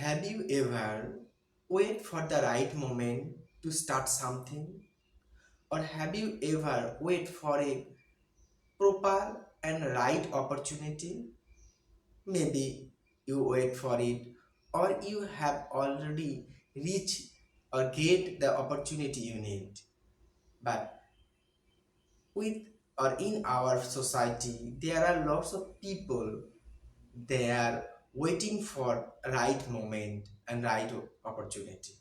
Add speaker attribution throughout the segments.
Speaker 1: Have you ever wait for the right moment to start something? Or have you ever wait for a proper and right opportunity? Maybe you wait for it or you have already reached or get the opportunity you need. But with or in our society, there are lots of people they are waiting for right moment and right opportunity.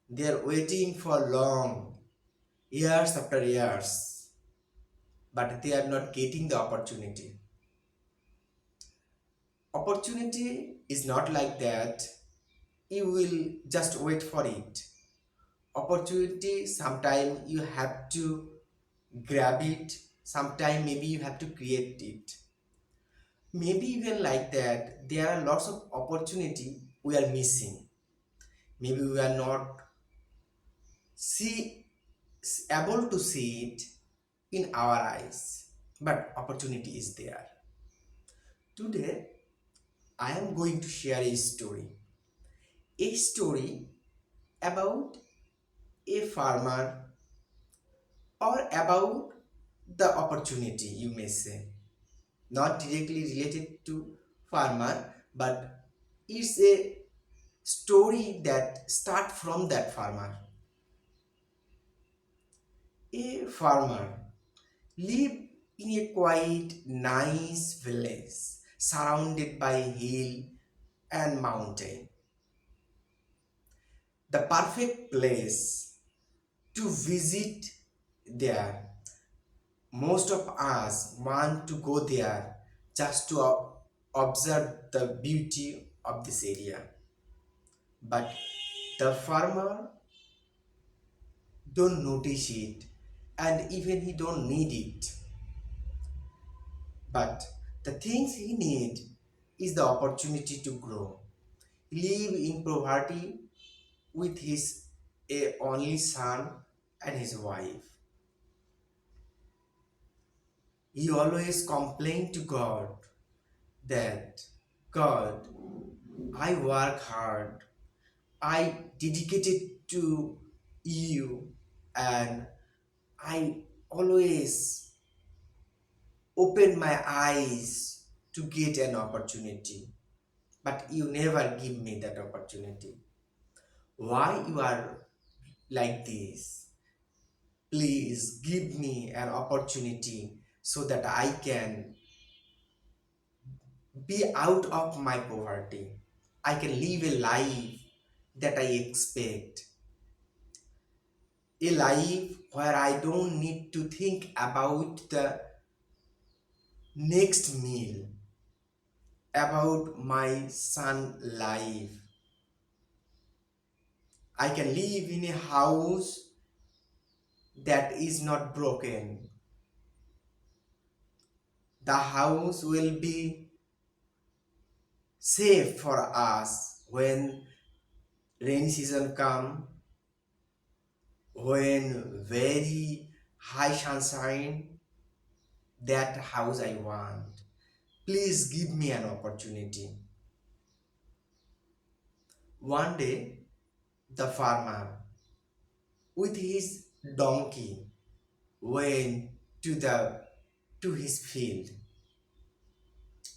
Speaker 1: They are waiting for long years after years, but they are not getting the opportunity. Opportunity is not like that. You will just wait for it. Opportunity, sometime you have to grab it, sometime maybe you have to create it. Maybe even like that, there are lots of opportunity we are missing. Maybe we are not see able to see it in our eyes, but opportunity is there. Today I am going to share a story about a farmer or about the opportunity, you may say. Not directly related to farmer, but it's a story that start from that farmer. A farmer lived in a quiet, nice village surrounded by hill and mountain. The perfect place to visit there. Most of us want to go there just to observe the beauty of this area. But the farmer don't notice it and even he don't need it. But the things he need is the opportunity to grow. He live in poverty with his a only son and his wife. He always complained to God that God, I work hard, I dedicated to you, and I always open my eyes to get an opportunity, but you never give me that opportunity. Why you are like this? Please give me an opportunity so that I can be out of my poverty. I can live a life that I expect. A life where I don't need to think about the next meal, about my son life. I can live in a house that is not broken. The house will be safe for us when rainy season come, when very high sunshine. That house I want. Please give me an opportunity. One day, the farmer with his donkey went to his field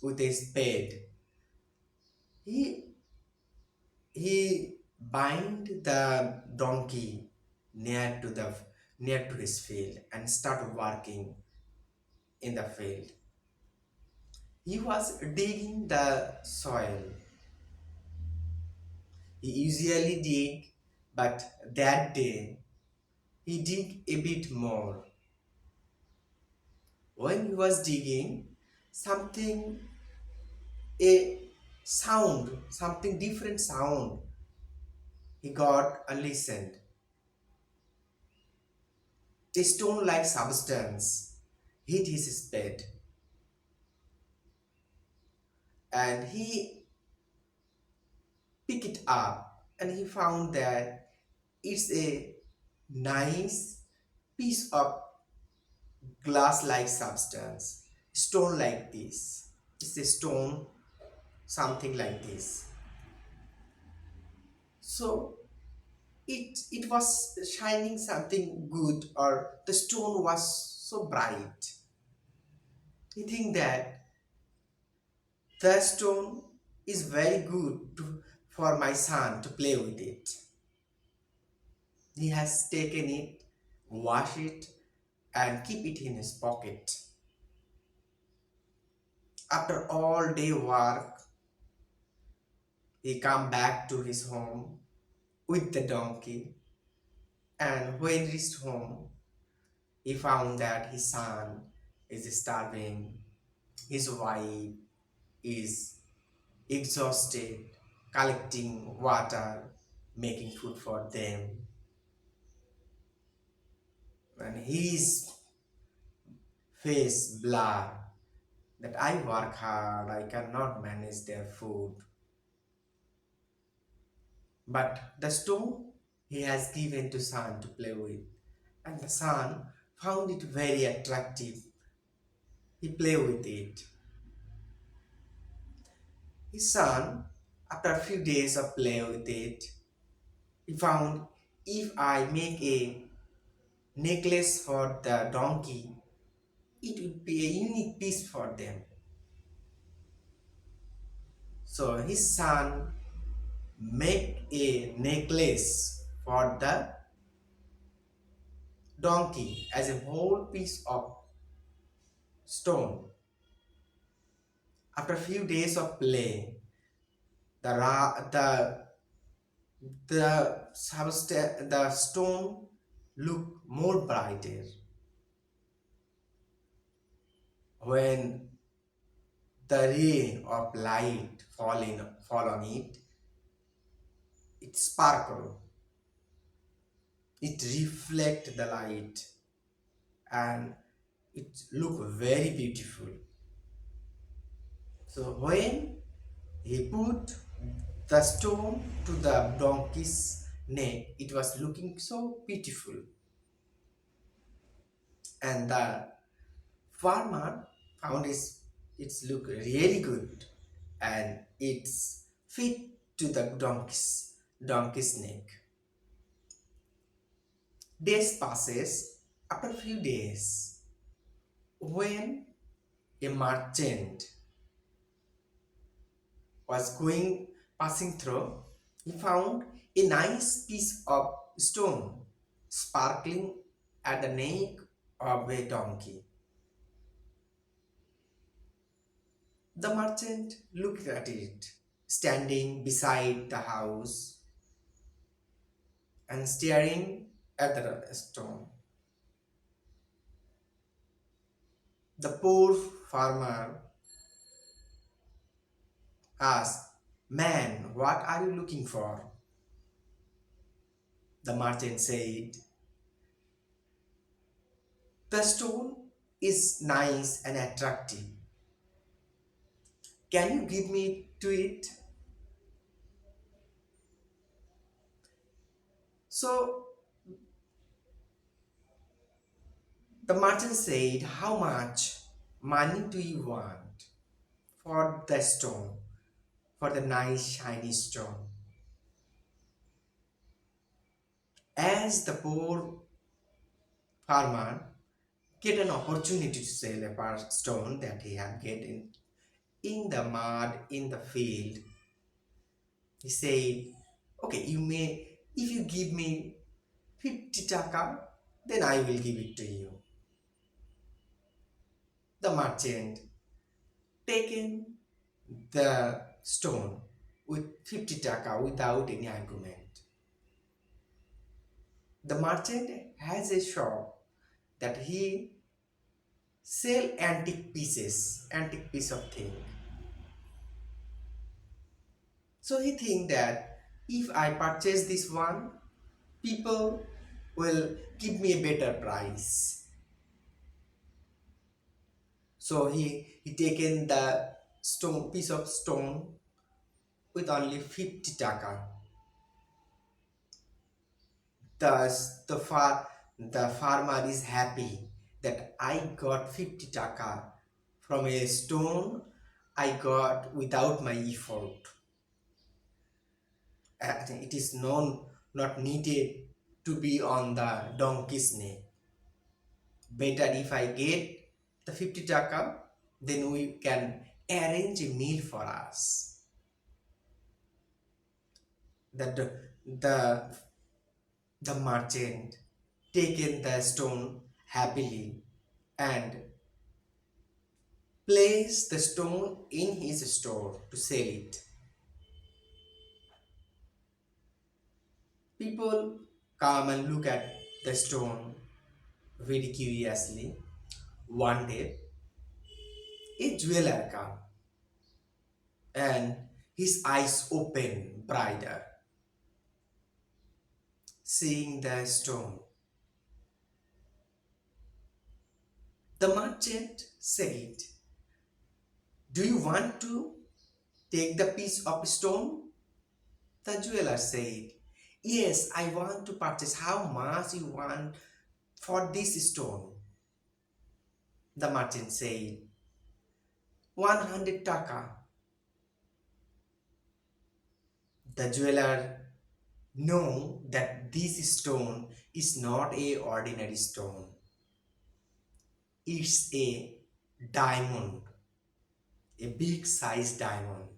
Speaker 1: with a spade. He he bind the donkey near to the near to his field and start working in the field. He was digging the soil. He usually dig, but that day he dig a bit more. When he was digging, something a something different sound he got and listened. A stone-like substance hit his spade, and he picked it up and he found that it's a nice piece of glass-like substance, stone like this. It's a stone, something like this. So it was shining something good, or the stone was so bright. He think that the stone is very good for my son to play with it. He has taken it, wash it, and keep it in his pocket. After all day work, he come back to his home with the donkey, and when he reached home, he found that his son is starving, his wife is exhausted, collecting water, making food for them, and his face blur that I work hard, I cannot manage their food. But the stone he has given to son to play with, and the son found it very attractive. He played with it. His son, after a few days of play with it, he found, if I make a necklace for the donkey, it would be a unique piece for them. So his son make a necklace for the donkey as a whole piece of stone. After a few days of play, the the stone looked more brighter. When the ray of light fall on it, it sparkled. It reflect the light, and it looked very beautiful. So when he put the stone to the donkey's neck, it was looking so beautiful, and the farmer found it's look really good, and it's fit to the donkey's neck. Days passes. After a few days, when a merchant was going passing through, he found a nice piece of stone sparkling at the neck of a donkey. The merchant looked at it, standing beside the house and staring at the stone. The poor farmer asked, "Man, what are you looking for?" The merchant said, "The stone is nice and attractive. Can you give me to it?" So the merchant said, "How much money do you want for the stone, for the nice shiny stone?" As the poor farmer get an opportunity to sell a stone that he had gotten in the mud in the field, he said, "Okay, you may, if you give me 50 taka, then I will give it to you." The merchant taken the stone with 50 taka without any argument. The merchant has a shop that he sell antique piece of thing. So he think that if I purchase this one, people will give me a better price. So he taken the stone piece of stone with only 50 taka. Thus the farmer is happy that I got 50 taka from a stone I got without my effort. It is known not needed to be on the donkey's neck. Better if I get the 50 taka, then we can arrange a meal for us. The the merchant taken the stone happily and placed the stone in his store to sell it. People come and look at the stone very curiously. One day, a jeweler come and his eyes open brighter, seeing the stone. The merchant said, "Do you want to take the piece of stone?" The jeweler said, "Yes, I want to purchase. How much you want for this stone?" The merchant said, 100 taka. The jeweler know that this stone is not a ordinary stone. It's a diamond, a big size diamond.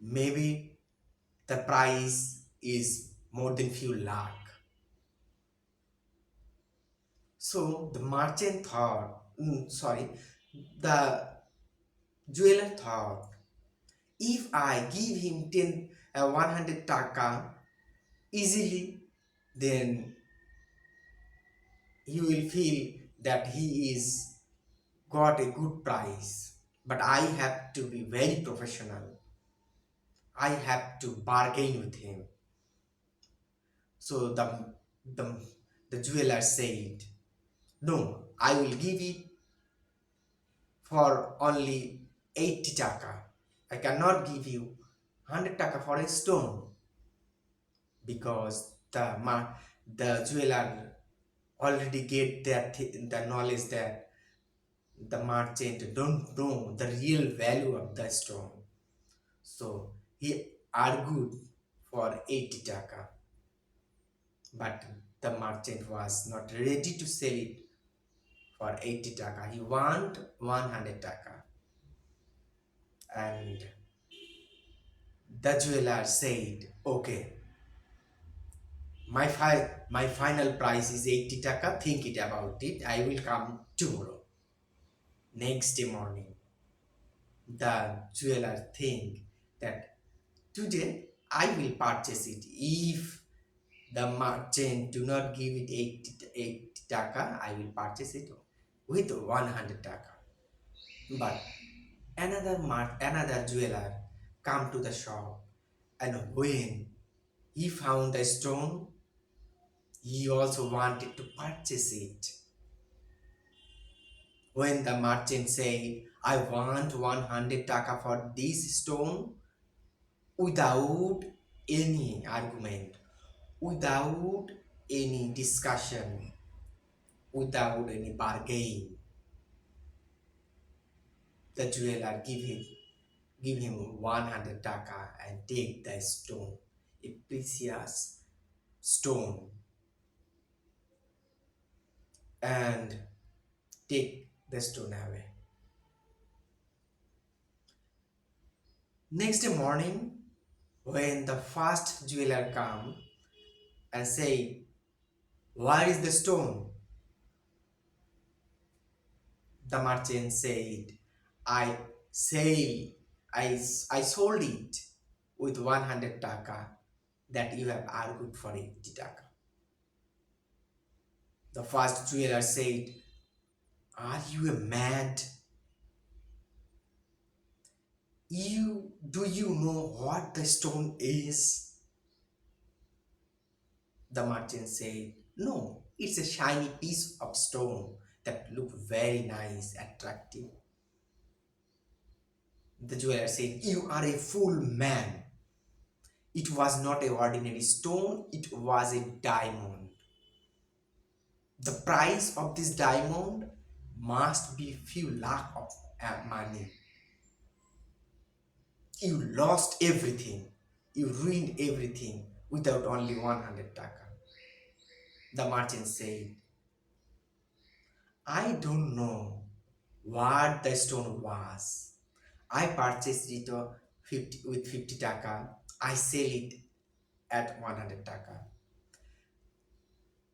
Speaker 1: Maybe the price is more than few lakh. So the merchant thought, the jeweler thought, if I give him 100 taka easily, then he will feel that he is got a good price. But I have to be very professional. I have to bargain with him. So the, the jeweler said, "No, I will give it for only 80 taka. I cannot give you 100 taka for a stone," because the jeweler already get the knowledge that the merchant don't know the real value of the stone. So he argued for 80 taka, but the merchant was not ready to sell it for 80 taka. He want 100 taka. And the jeweler said, "Okay, my final price is 80 taka. Think it about it. I will come tomorrow." Next day morning, the jeweler think that today I will purchase it. If the merchant do not give it 80 taka, I will purchase it with 100 taka. But another jeweler come to the shop, and when he found the stone, he also wanted to purchase it. When the merchant said, "I want 100 taka for this stone," without any argument, without any discussion, without any bargain, the jeweler give him 100 taka and take the stone, a precious stone, and take the stone away. Next morning, when the first jeweler come and say, "Where is the stone?" The merchant said, I sell, I sold it with 100 taka that you have argued for 80 taka. The first jeweler said, "Are you a mad? Do you know what the stone is?" The merchant said, "No, it's a shiny piece of stone that look very nice, attractive." The jeweler said, "You are a fool man. It was not an ordinary stone, it was a diamond. The price of this diamond must be few lakh of money. You lost everything. You ruined everything without only 100 taka. The merchant said, I don't know what the stone was. I purchased it 50, with 50 taka. I sell it at 100 taka.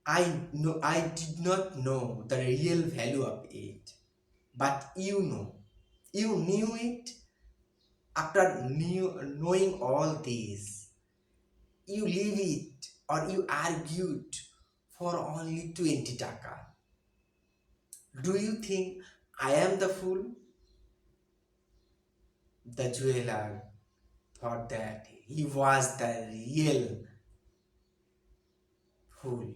Speaker 1: I did not know the real value of it. But you knew it after knowing all this. You leave it or you argued for only 20 taka. Do you think I am the fool? The jeweler thought that he was the real fool.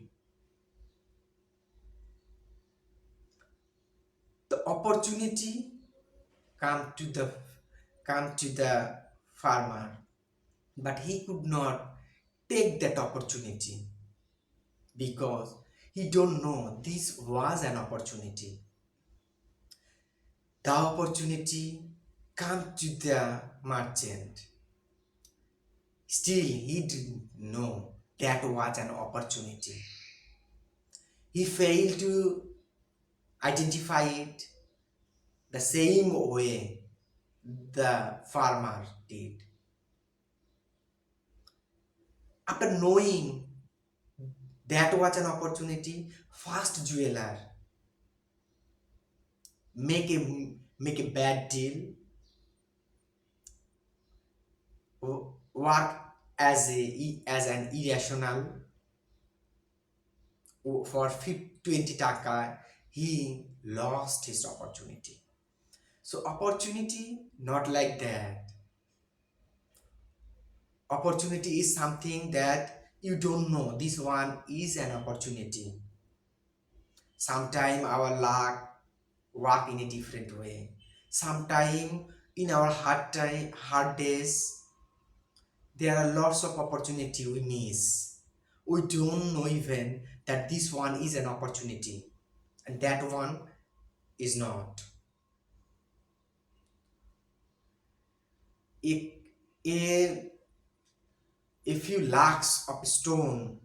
Speaker 1: The opportunity come to the farmer, but he could not take that opportunity because he don't know this was an opportunity. The opportunity come to the merchant. Still, he didn't know that was an opportunity. He failed to identify it the same way the farmer did. After knowing that was an opportunity, first jeweler make a bad deal, work as an irrational for 20 taka, he lost his opportunity. So opportunity not like that. Opportunity is something that you don't know this one is an opportunity. Sometime our luck work in a different way. Sometime in our hard days, there are lots of opportunity we miss. We don't know even that this one is an opportunity and that one is not. If a few lakhs of stone,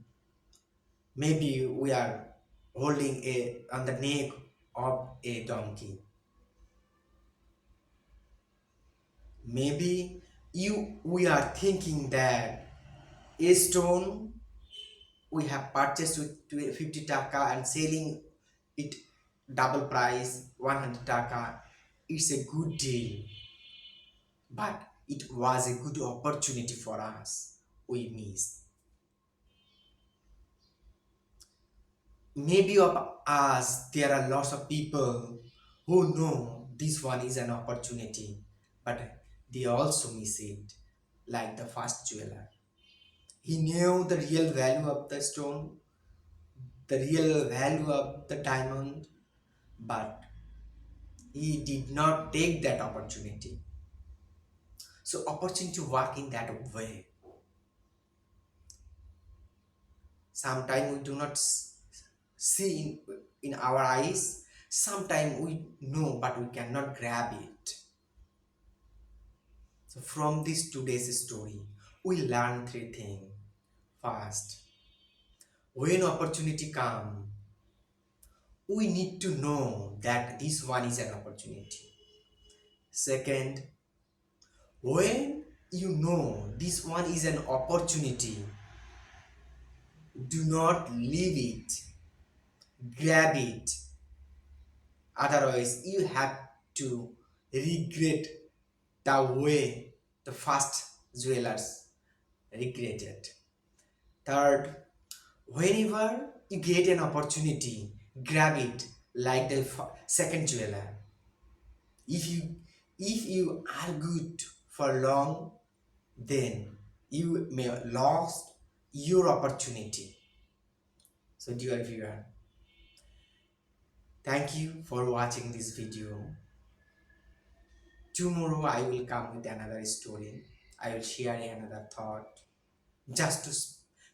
Speaker 1: maybe we are holding a on the neck of a donkey. Maybe you we are thinking that a stone we have purchased with 50 taka and selling it double price 100 taka. It's a good deal, but it was a good opportunity for us. We missed. Maybe of us there are lots of people who know this one is an opportunity, but they also miss it, like the first jeweler. He knew the real value of the stone, the real value of the diamond, but he did not take that opportunity. So opportunity work in that way. Sometimes we do not see in our eyes. Sometimes we know, but we cannot grab it. So from this today's story, we learn three things. First, when opportunity come, we need to know that this one is an opportunity. Second, when you know this one is an opportunity, do not leave it, grab it. Otherwise, you have to regret the way the first jewelers regretted. Third, whenever you get an opportunity, grab it like the second jeweler. If you are good for long, then you may lost your opportunity. So dear viewer, thank you for watching this video. Tomorrow I will come with another story. I will share another thought just to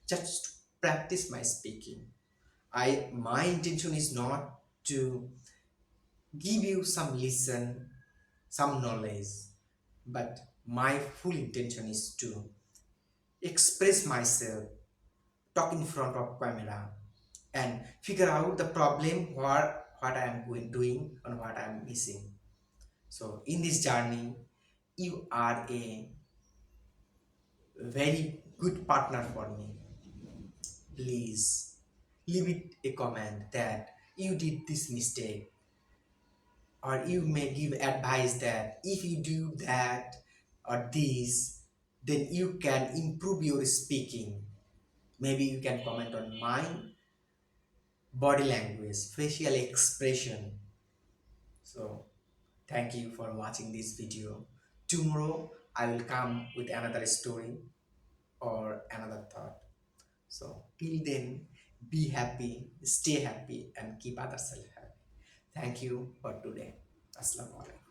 Speaker 1: just to practice my speaking. My intention is not to give you some lesson, some knowledge, but my full intention is to express myself, talk in front of camera, and figure out the problem, what I am doing and what I am missing. So in this journey, you are a very good partner for me. Please leave it a comment that you did this mistake, or you may give advice that if you do that or this, then you can improve your speaking. Maybe you can comment on my body language, facial expression. So thank you for watching this video. Tomorrow I will come with another story or another thought. So till then, be happy, stay happy, and keep others happy. Thank you for today. Assalamu alaikum.